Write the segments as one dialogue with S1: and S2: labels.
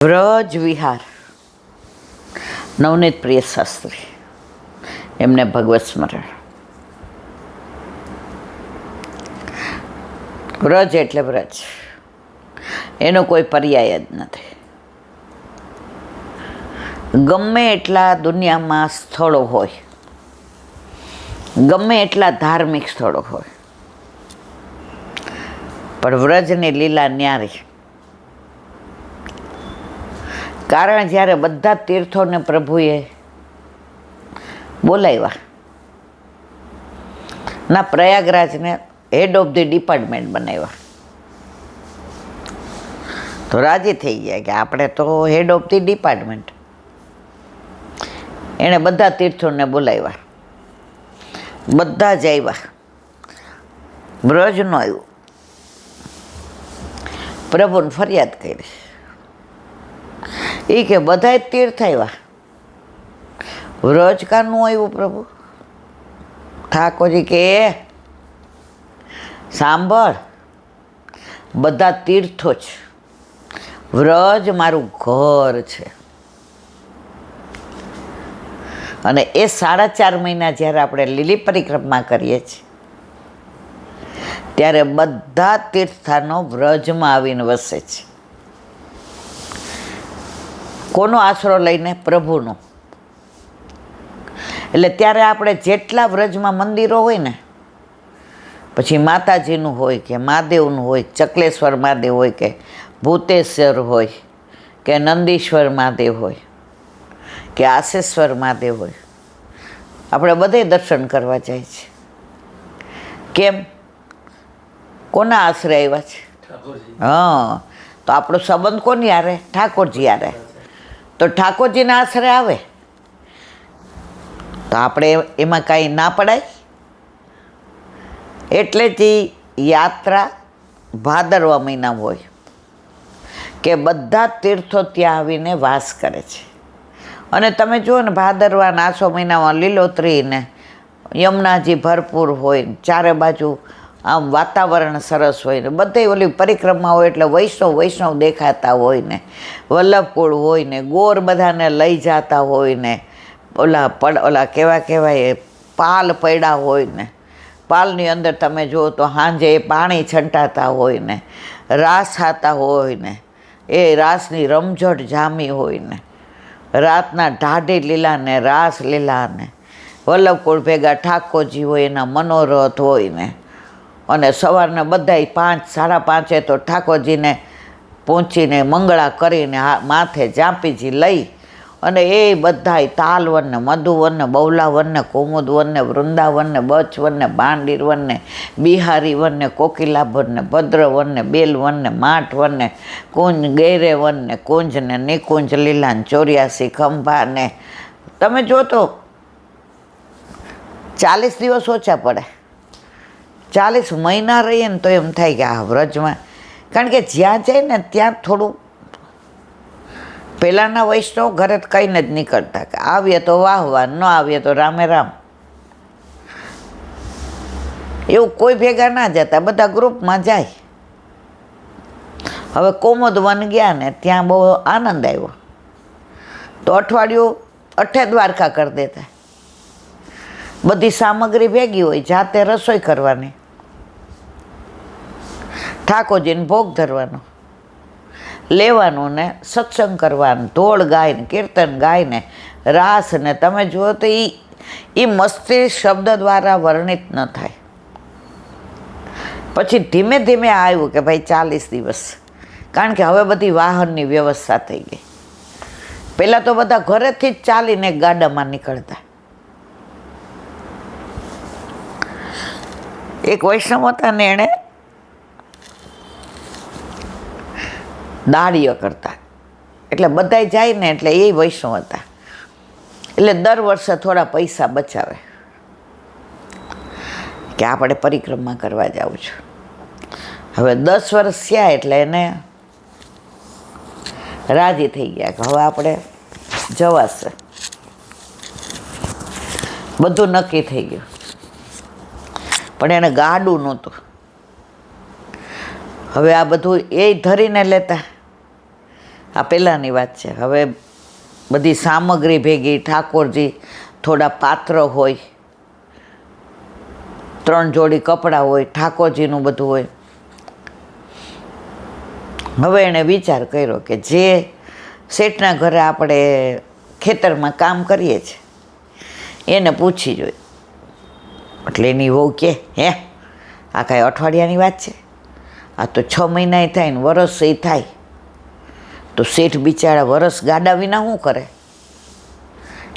S1: વ્રજ વિહાર નવનીત પ્રિય શાસ્ત્રી એમને ભગવત સ્મરણ. વ્રજ એટલે વ્રજ, એનો કોઈ પર્યાય જ નથી. ગમે એટલા દુનિયામાં સ્થળો હોય, ગમે એટલા ધાર્મિક સ્થળો હોય, પણ વ્રજની લીલા ન્યારી. કારણ જ્યારે બધા તીર્થોને પ્રભુએ બોલાવ્યા, ના પ્રયાગરાજને હેડ ઓફ ધી ડિપાર્ટમેન્ટ બનાવ્યા, તો રાજી થઈ ગયા કે આપણે તો હેડ ઓફ ધી ડિપાર્ટમેન્ટ. એણે બધા તીર્થોને બોલાવ્યા, બધા જ આવ્યા, વ્રજ નો આવ્યું. પ્રભુને ફરિયાદ કરી એ કે બધાય તીર્થ આવ્યા, વ્રજ કાનું આવ્યું પ્રભુ? ઠાકોરજી કે સાંભળ, બધા તીર્થો છે, વ્રજ મારું ઘર છે. અને એ 4.5 મહિના જ્યારે આપણે લીલી પરિક્રમા કરીએ છીએ, ત્યારે બધા તીર્થસ્થાનો વ્રજમાં આવીને વસે છે. કોનો આશરો લઈને? પ્રભુનો. એટલે ત્યારે આપણે જેટલા વ્રજમાં મંદિરો હોય ને, પછી માતાજીનું હોય કે મહાદેવનું હોય, ચકલેશ્વર મહાદેવ હોય કે ભૂતેશ્વર હોય કે નંદીશ્વર મહાદેવ હોય કે આશેશ્વર મહાદેવ હોય, આપણે બધે દર્શન કરવા જાય છે. કેમ? કોના આશરે આવ્યા છે? હા, તો આપણો સંબંધ કોની હારે? ઠાકોરજી હારે. તો ઠાકોરજીના આશરે આવે તો આપણે એમાં કાંઈ ના પડાય. એટલે જ યાત્રા ભાદરવા મહિનામાં હોય કે બધા તીર્થો ત્યાં આવીને વાસ કરે છે. અને તમે જુઓ ને, ભાદરવા આસો મહિનામાં લીલોતરી ને યમુનાજી ભરપૂર હોય, ચારે બાજુ આમ વાતાવરણ સરસ હોય ને, બધે ઓલી પરિક્રમા હોય એટલે વૈષ્ણવ દેખાતા હોય ને, વલ્લભકુળ હોય ને, ગોર બધાને લઈ જતા હોય ને, ઓલા કેવાય પાલ પડ્યા હોય ને, પાલની અંદર તમે જુઓ તો સાંજે પાણી છંટાતા હોય ને, રાસ થતા હોય ને, એ રાસની રમઝટ જામી હોય ને, રાતના ઢાઢી લીલા ને રાસ લીલા ને, વલ્લભકુળ ભેગા ઠાકોરજી હોય, એના મનોરથ હોય ને, અને સવારના બધાય 5, 5:30 તો ઠાકોરજીને પહોંચીને મંગળા કરીને માથે જાંપીજી લઈ અને એ બધાય તાલવન ને મધુવન ને બૌલાવન ને કુમુદવન ને વૃંદાવન ને બચવન ને બાંડીરવન ને બિહારીવન ને કોકિલાભન ને ભદ્રવન ને બેલવન ને માઠવન ને કુંજ ગેરેવન ને કુંજ ને નિકુંજ લીલા ને 84 ખંભા ને. તમે જો તો 40 દિવસ ઓછા પડે, 40 મહિના રહીએ ને તો એમ થાય કે આ વ્રજમાં. કારણ કે જ્યાં જાય ને ત્યાં થોડું, પહેલાંના વૈષ્ણવ ઘરે કહીને જ નીકળતા કે આવીએ તો વાહ, ન આવીએ તો રામે રામ. એવું કોઈ ભેગા ના જતા, બધા ગ્રુપમાં જાય. હવે કોમોદ વન ગયા ને ત્યાં બહુ આનંદ આવ્યો, તો અઠવાડિયું અઠે દ્વારકા કરી દેતા. બધી સામગ્રી ભેગી હોય, જાતે રસોઈ કરવાની, ઠાકોરજીને ભોગ ધરવાનો, લેવાનું ને સત્સંગ કરવાનું, ઢોળ ગાયને કીર્તન ગાયને રાસ ને. તમે જુઓ તો એ મસ્તી શબ્દ દ્વારા વર્ણિત ન થાય. પછી ધીમે ધીમે આવ્યું કે ભાઈ 40 દિવસ, કારણ કે હવે બધી વાહનની વ્યવસ્થા થઈ ગઈ. પહેલાં તો બધા ઘરેથી જ ચાલીને ગાડામાં નીકળતા. એક વૈષ્ણવ હતા ને, એણે દાળીઓ કરતા, એટલે બધાય જાય ને, એટલે એ વૈષ્ણવ હતા, એટલે દર વર્ષે થોડા પૈસા બચાવે કે આપણે પરિક્રમા કરવા જાવું છું. હવે 10 વર્ષ થયા એટલે એને રાજી થઈ ગયા કે હવે આપણે જવાશે. બધું નક્કી થઈ ગયું, પણ એને ગાડું નહોતું. હવે આ બધું એ ધરીને લેતા આ પહેલાંની વાત છે. હવે બધી સામગ્રી ભેગી, ઠાકોરજી, થોડા પાત્ર હોય, 3 જોડી કપડાં હોય, ઠાકોરજીનું બધું હોય. હવે એણે વિચાર કર્યો કે જે શેઠના ઘરે આપણે ખેતરમાં કામ કરીએ છીએ એને પૂછી જોઈએ. એટલે એની વહુ કે હે આ કાંઈ અઠવાડિયાની વાત છે, આ તો 6 મહિનાય થાય ને વરસ એ થાય, તો શેઠ બિચારા વરસ ગાડા વિના શું કરે?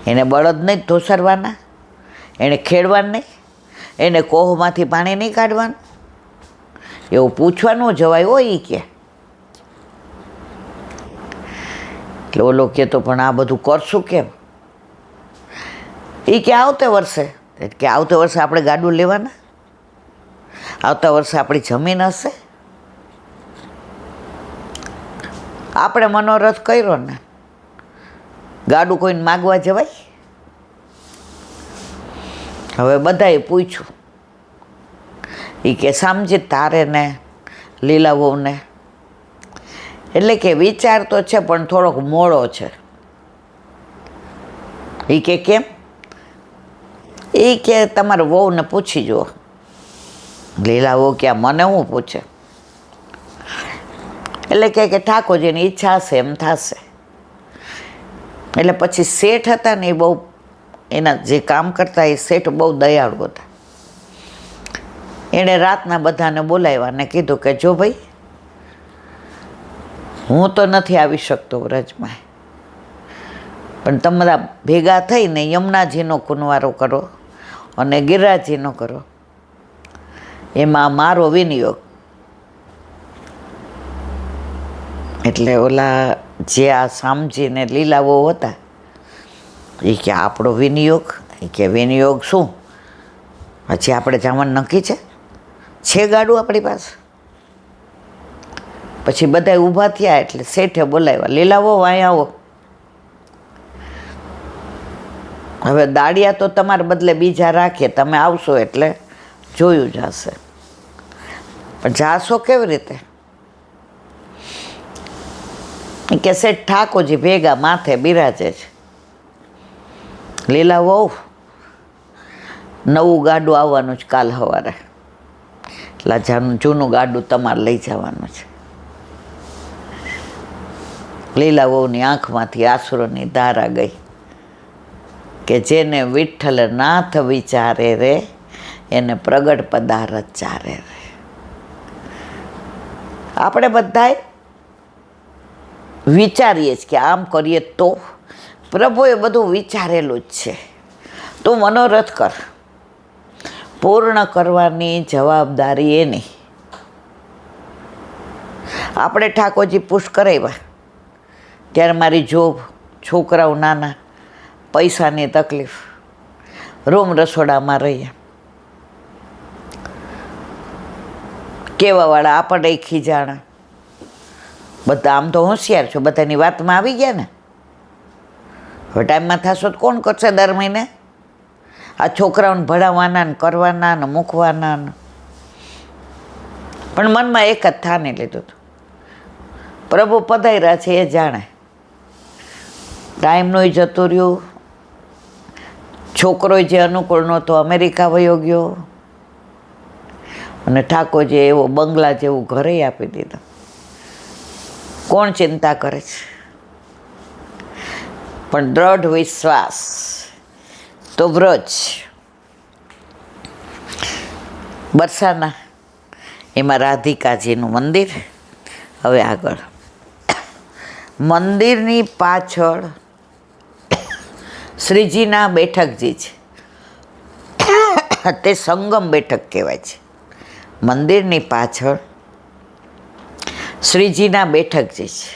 S1: એને બળદ નહીં ધોસરવાના, એને ખેડવાનું નહીં, એને કોહમાંથી પાણી નહીં કાઢવાનું, એવું પૂછવાનું જવાય હોય કે. એટલે ઓલો કહેતો પણ આ બધું કરશું કેમ? એ કે આવતે વર્ષે. કે આવતે વર્ષે આપણે ગાડું લેવાના, આવતા વર્ષે આપણી જમીન હશે, આપણે મનોરથ કર્યો ને, ગાડું કોઈને માગવા જવાય? હવે બધાએ પૂછ્યું. એ કે સમજે તારે ને લીલા વહુને, એટલે કે વિચાર તો છે પણ થોડોક મોડો છે. એ કે કેમ? એ કે તમારે વહુને પૂછી જુઓ. લીલા વહુ કે મને શું પૂછે? એટલે કે ઠાકોરજીની ઈચ્છા હશે એમ થશે. એટલે પછી શેઠ હતા ને એ બહુ, એના જે કામ કરતા એ શેઠ બહુ દયાળુ હતા. એણે રાતના બધાને બોલાવ્યા ને કીધું કે જો ભાઈ, હું તો નથી આવી શકતો વ્રજમાં, પણ તમારા ભેગા થઈને યમુનાજીનો કુંવારો કરો અને ગિરિરાજજીનો કરો, એમાં મારો વિનિયોગ. એટલે ઓલા જે આ શામજી ને લીલા વહુ હતા એ કે આપણો વિનિયોગ? એ કે વિનિયોગ શું, હજી આપણે જવાનું નક્કી છે ગાડું આપણી પાસે? પછી બધા ઊભા થયા એટલે શેઠે બોલાવ્યા, લીલા વહુ અહીં આવો. હવે દાડિયા તો તમારા બદલે બીજા રાખીએ, તમે આવશો એટલે જોયું જશે, પણ જાશો કેવી રીતે? કે શેઠ ઠાકોરજી ભેગા માથે બિરાજે છે. લીલા વહુ નવું ગાડું આવવાનું છે કાલ સવારે, એટલે જૂનું ગાડું તમારે લઈ જવાનું છે. લીલા વહુની આંખમાંથી આંસુઓની ધારા ગઈ કે જેને વિઠ્ઠલ નાથ વિચારે રે એને પ્રગટ પદાર્થ ચારે રે. આપણે બધાએ વિચારીએ જ કે આમ કરીએ તો, પ્રભુએ બધું વિચારેલું જ છે. તું મનોરથ કર, પૂર્ણ કરવાની જવાબદારી એની. આપણે ઠાકોરજી પુશ કરાવ્યા ત્યારે મારી જોબ, છોકરાઓ નાના, પૈસાની તકલીફ, રૂમ રસોડામાં રહ્યા. કહેવાવાળા આપણે ખીજાણા, બધા આમ તો હોશિયાર છો, બધાની વાતમાં આવી ગયા ને. હવે ટાઈમમાં થશો તો કોણ કરશે દર મહિને? આ છોકરાઓને ભણાવવાના ને કરવાના ને મૂકવાના ને. પણ મનમાં એક જ થાને લીધું હતું, પ્રભુ પધાર્યા છે એ જાણે. ટાઈમનું જતું રહ્યું, છોકરો જે અનુકૂળ નહોતો અમેરિકા વયો ગયો, અને ઠાકોરજીએ એવો બંગલા જેવું ઘરે આપી દીધું. કોણ ચિંતા કરે છે? પણ દ્રઢ વિશ્વાસ તો વ્રજ. બરસાના એમાં રાધિકાજીનું મંદિર. હવે આગળ મંદિરની પાછળ શ્રીજીના બેઠકજી છે, તે સંગમ બેઠક કહેવાય છે. મંદિરની પાછળ શ્રીજીના બેઠકજી છે,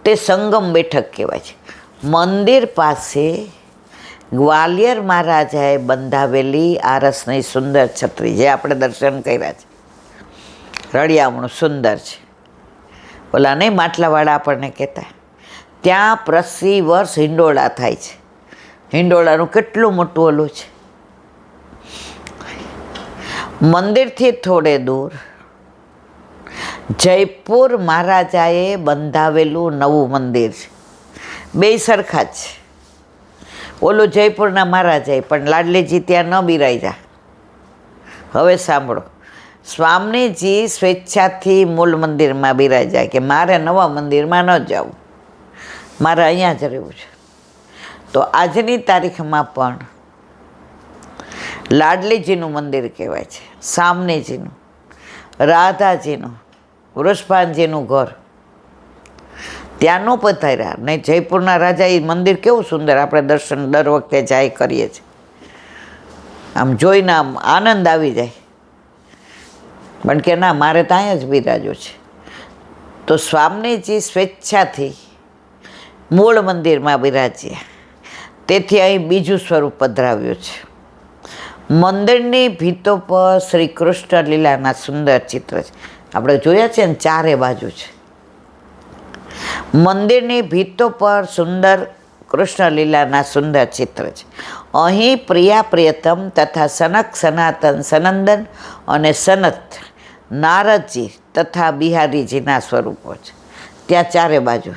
S1: તે સંગમ બેઠક કહેવાય છે. મંદિર પાસે ગ્વાલિયર મહારાજાએ બંધાવેલી આરસની સુંદર છત્રી, જે આપણે દર્શન કર્યા છે, રળિયામણું સુંદર છે. ઓલા નહીં માટલાવાળા આપણને કહેતા, ત્યાં પ્રતિ વર્ષ હિંડોળા થાય છે. હિંડોળાનું કેટલું મોટું ઓલું છે. મંદિરથી થોડે દૂર જયપુર મહારાજાએ બંધાવેલું નવું મંદિર છે. બે સરખા જ છે. ઓલું જયપુરના મહારાજાએ, પણ લાડલીજી ત્યાં ન બિરાજ્યા. હવે સાંભળો, સ્વામીજી સ્વેચ્છાથી મૂળ મંદિરમાં બિરાજ્યા કે મારે નવા મંદિરમાં ન જવું, મારે અહીંયા જ રહેવું છે. તો આજની તારીખમાં પણ લાડલીજીનું મંદિર કહેવાય છે, સામનેજીનું, રાધાજીનું, વૃષભાનજીનું ઘર ત્યાં ન પધાર્યા ને. જયપુરના રાજા એ મંદિર કેવું સુંદર, આપણે દર્શન દર વખતે જાય કરીએ છીએ, આમ જોઈને આમ આનંદ આવી જાય. પણ કે ના, મારે ત્યાં જ બિરાજો છે. તો સ્વામીજી સ્વેચ્છાથી મૂળ મંદિરમાં બિરાજ્યા, તેથી અહીં બીજું સ્વરૂપ પધરાવ્યું છે. મંદિરની ભીતો પર શ્રી કૃષ્ણ લીલાના સુંદર ચિત્ર છે. આપણે જોયા છે ને, ચારે બાજુ છે. મંદિરની ભીતો પર સુંદર કૃષ્ણ લીલાના સુંદર ચિત્ર છે. અહીં પ્રિયા પ્રિયતમ તથા સનક સનાતન સનંદન અને સનત નારદજી તથા બિહારીજીના સ્વરૂપો છે. ત્યાં ચારે બાજુ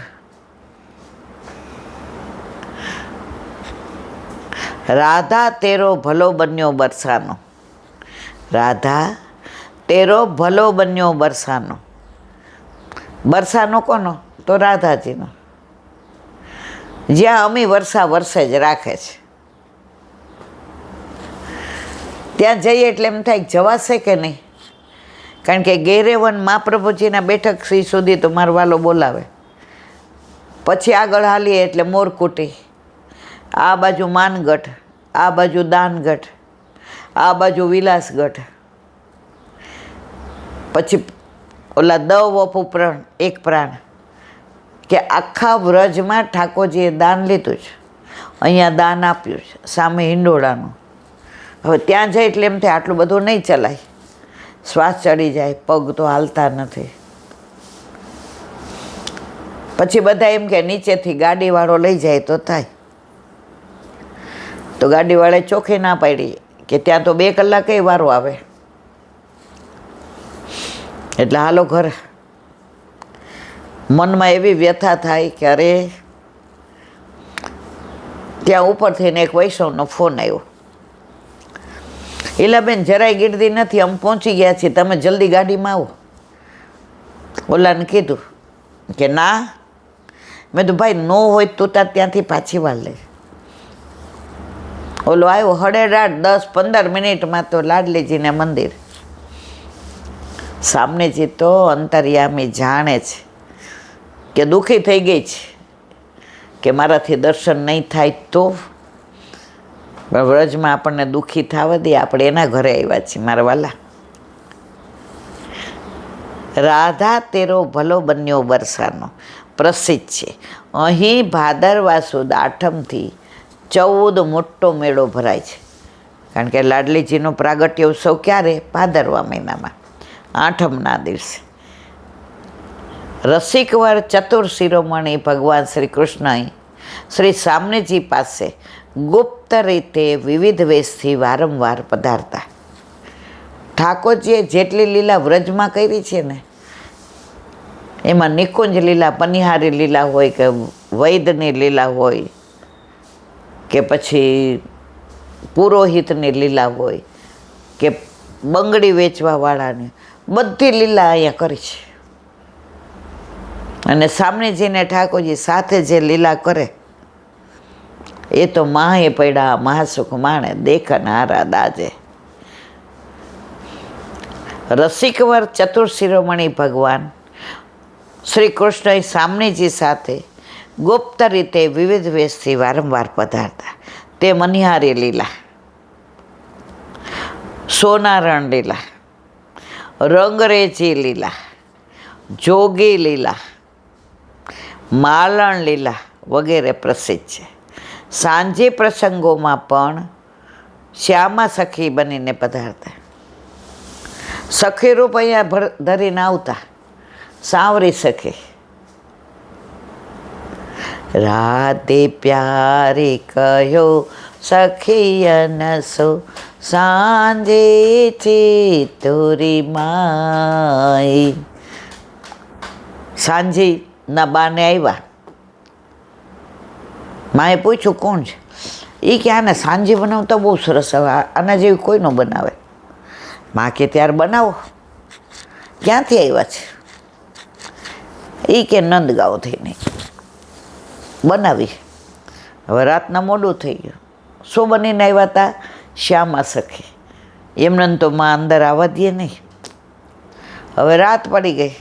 S1: રાધા તેરો ભલો બન્યો બરસાનો, રાધા તેરો ભલો બન્યો બરસાનો. બરસાનો કોનો? તો રાધાજીનો. જ્યાં અમી વર્ષા વર્ષે જ રાખે છે, ત્યાં જઈએ એટલે એમ થાય જવાશે કે નહીં. કારણ કે ગેરેવન મહાપ્રભુજીના બેઠક સુધી તો મારો વાલો બોલાવે, પછી આગળ હાલીએ એટલે મોરકુટી, આ બાજુ માનગઢ, આ બાજુ દાનગઢ, આ બાજુ વિલાસગઢ, પછી ઓલા દવ ઉપપ્રાણ એક પ્રાણ, કે આખા વ્રજમાં ઠાકોરજીએ દાન લીધું છે, અહીંયા દાન આપ્યું છે, સામે હિંડોળાનું. હવે ત્યાં જાય એટલે એમ થાય આટલું બધું નહીં ચલાય, શ્વાસ ચડી જાય, પગ તો હાલતા નથી. પછી બધા એમ કે નીચેથી ગાડીવાળો લઈ જાય તો થાય. તો ગાડીવાળાએ ચોખ્ખી ના પાડી કે ત્યાં તો 2 કલાકે વારો આવે, એટલે હાલો ઘરે. મનમાં એવી વ્યથા થાય કે અરે, ત્યાં ઉપરથી એક વૈષ્ણવનો ફોન આવ્યો, ઈલાબેન જરાય ગીરદી નથી, અમે પહોંચી ગયા છીએ, તમે જલ્દી ગાડીમાં આવો. ઓલાને કીધું કે ના. મેં તો ભાઈ નો હોય તું તાર ત્યાંથી પાછી વાર લે. ઓલો આવ્યો 8:30 10-15 મિનિટમાં તો લાડલીજીને મંદિર. સામનેજી તો અંતર્યામી જાણે છે કે દુઃખી થઈ ગઈ છે કે મારાથી દર્શન નહીં થાય તો. વ્રજમાં આપણને દુઃખી થવા દે, આપણે એના ઘરે આવ્યા છીએ મારા વાલા. રાધા તેરો ભલો બન્યો બરસાનો પ્રસિદ્ધ છે. અહીં ભાદરવા સુદ 8મથી 14 મોટો મેળો ભરાય છે. કારણ કે લાડલીજીનો પ્રાગટ્ય ઉત્સવ ક્યારે? ભાદરવા મહિનામાં 8મના દિવસે. રસિકવર ચતુર શિરોમણી ભગવાન શ્રી કૃષ્ણએ શ્રી સામનેજી પાસે ગુપ્ત રીતે વિવિધ વેશથી વારંવાર પધારતા. ઠાકોરજીએ જેટલી લીલા વ્રજમાં કરી છે ને, એમાં નિકુંજ લીલા, પનિહારી લીલા હોય કે વૈદની લીલા હોય કે પછી પુરોહિતની લીલા હોય કે બંગડી વેચવાવાળાની, બધી લીલા અહીંયા કરી છે. અને સામનેજીને ઠાકોરજી સાથે જે લીલા કરે એ તો માહે પડ્યા મહાસુખ માણે દેખન હારા દાજે. રસિકવર ચતુર શિરોમણી ભગવાન શ્રી કૃષ્ણ સામનેજી સાથે ગુપ્ત રીતે વિવિધ વેશથી વારંવાર પધારતા. તે મનિહારી લીલા, સોનારણ લીલા, રંગરેજી લીલા, જોગી લીલા, માલણ લીલા વગેરે પ્રસિદ્ધ છે. સાંજે પ્રસંગોમાં પણ શ્યામા સખી બનીને પધારતા. સખી રૂપ અહીંયા ધરીને આવતા, સાવરી સખી. રાધે પ્યારે કહ્યો સખિયન સો, સાંજે છે તોરી માઈ. સાંજીના બાને આવ્યા, માએ પૂછ્યું કોણ છે? એ કે આને સાંજી બનાવતા બહુ સરસ, હવે આના જેવી કોઈ ન બનાવે. માં કે ત્યારે બનાવો. ક્યાંથી આવ્યા છે? એ કે નંદગાંવ થઈને. બનાવી. હવે રાતના મોડું થઈ ગયું. શું બનીને આવ્યા હતા? શ્યામા સખી. એમને તો માં અંદર આવવા દે નહીં. હવે રાત પડી ગઈ.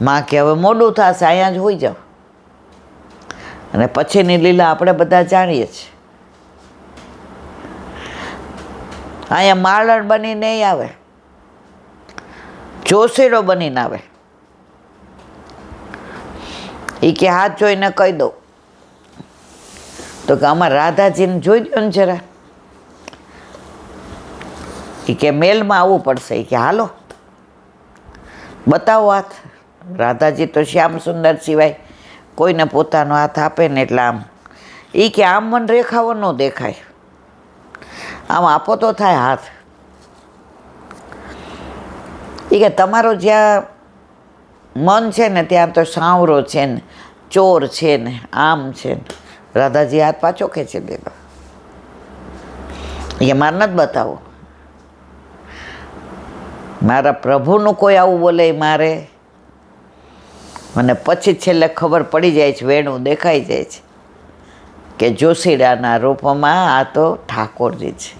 S1: માં કે હવે મોડું થશે, અહીંયા જ હોઈ જાઓ. અને પછીની લીલા આપણે બધા જાણીએ છીએ. અહીંયા માળણ બનીને નહીં આવે, જોશીડો બનીને આવે. એ કે હાથ જોઈને કહી દઉં. તો કે આમાં રાધાજીને જોઈ દો ને જરા. એ કે મેલમાં આવવું પડશે. એ કે હાલો બતાવો હાથ. રાધાજી તો શ્યામ સુંદર સિવાય કોઈને પોતાનો હાથ આપે ને એટલે આમ. એ કે આમ મન રેખાઓ ન દેખાય, આમ આપો તો થાય હાથ. એ કે તમારો જ્યાં મન છે ને ત્યાં તો સાવરો છે ને ચોર છે ને આમ છે ને. રાધાજી હાથ પાછો ખેંચી લીધો. એ મારે નથી બતાવો. મારા પ્રભુનું કોઈ આવું બોલે મારે, મને પછી છેલ્લે ખબર પડી જાય છે, વેણું દેખાઈ જાય છે કે જોશીડાના રૂપમાં આ તો ઠાકોરજી છે.